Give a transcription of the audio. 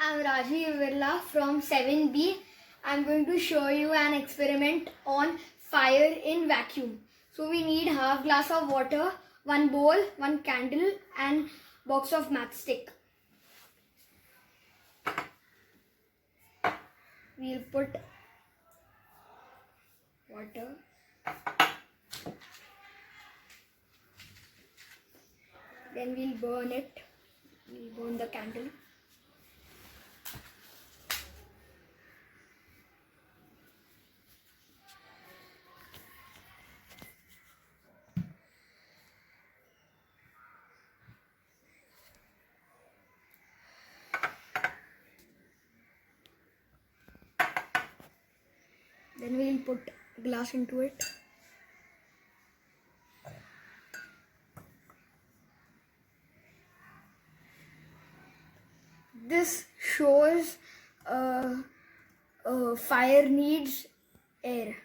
I'm Rajveer Birla from 7B. I'm going to show you an experiment on fire in vacuum. So we need half glass of water, one bowl, one candle and box of matchstick. We'll put water. Then we'll burn it. We'll burn the candle. Then we'll put glass into it. This shows fire needs air.